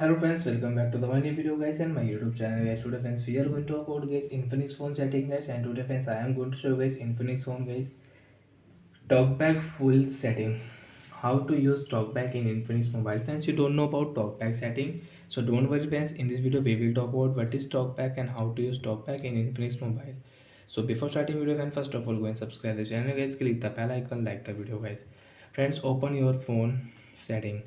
Hello friends, welcome back to the my new video guys and my YouTube channel guys. Today friends we are going to talk about guys Infinix phone setting guys, and today friends I am going to show you guys Infinix phone guys talkback full setting. How to use talkback in Infinix mobile. Friends, you don't know about talkback setting, so don't worry friends. In this video we will talk about what is talkback and how to use talkback in Infinix mobile. So before starting video friends, first of all go and subscribe the channel guys, click the bell icon, like the video guys. Friends, open your phone setting.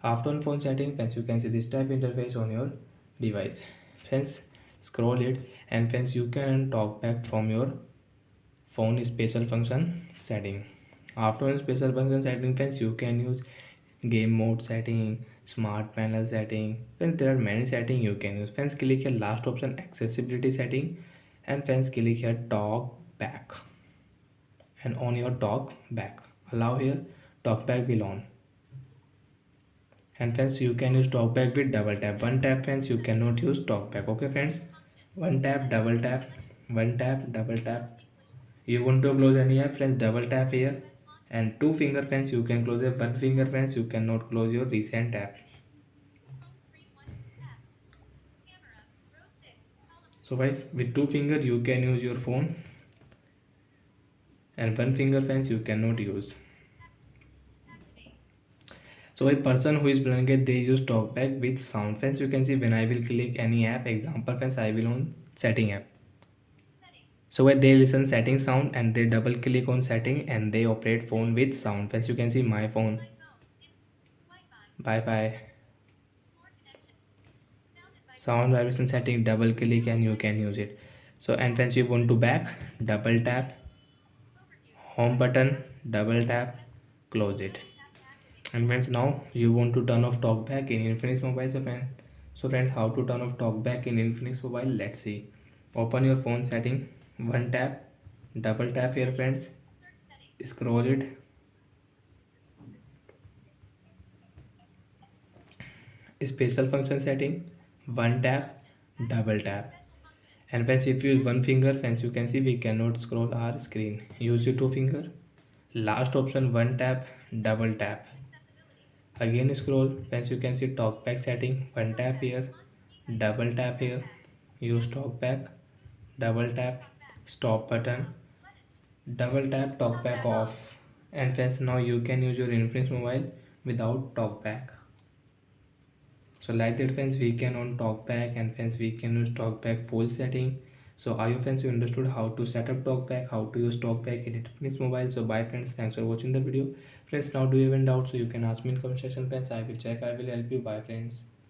After on phone setting friends, you can see this type interface on your device. Friends, scroll it, and friends you can talk back from your phone special function setting. After on special function setting friends, you can use game mode setting, smart panel setting. Friends, there are many setting you can use. Friends, click here last option accessibility setting, and friends click here talk back, and on your talk back allow here talk back will on. And friends, you can use talkback with double tap. One tap friends, you cannot use talkback. Okay friends, one tap, double tap, one tap, double tap. You want to close any app friends, double tap here, and two finger friends you can close it. One finger friends you cannot close your recent app. So guys, with two finger you can use your phone, and one finger friends you cannot use. So a person who is blind, they use talkback with sound. Friends, you can see when I will click any app, example friends, I will on setting app. So when they listen setting sound and they double click on setting and they operate phone with sound. Friends, you can see my phone, Wi-Fi, sound vibration setting, double click and you can use it. So and friends, you want to back, double tap, home button, double tap, close it. And friends, now you want to turn off talkback in Infinix mobile. So friends, how to turn off talkback in Infinix mobile? Let's see. Open your phone setting, one tap, double tap here friends, scroll it, special function setting, one tap, double tap. And friends, if you use one finger friends, you can see we cannot scroll our screen. Use your two finger, last option, one tap, double tap, again scroll friends, you can see talkback setting, one tap here, double tap here, use talkback, double tap, stop button, double tap, talkback off. And friends, now you can use your Infinix mobile without talkback. So like that friends, we can on talkback, and friends we can use talkback full setting. So I hope friends you understood how to set up talkback, how to use talkback in Infinix mobile. So bye friends, thanks for watching the video. Friends, now do you have any doubts, so you can ask me in comment section friends, I will check, I will help you. Bye friends.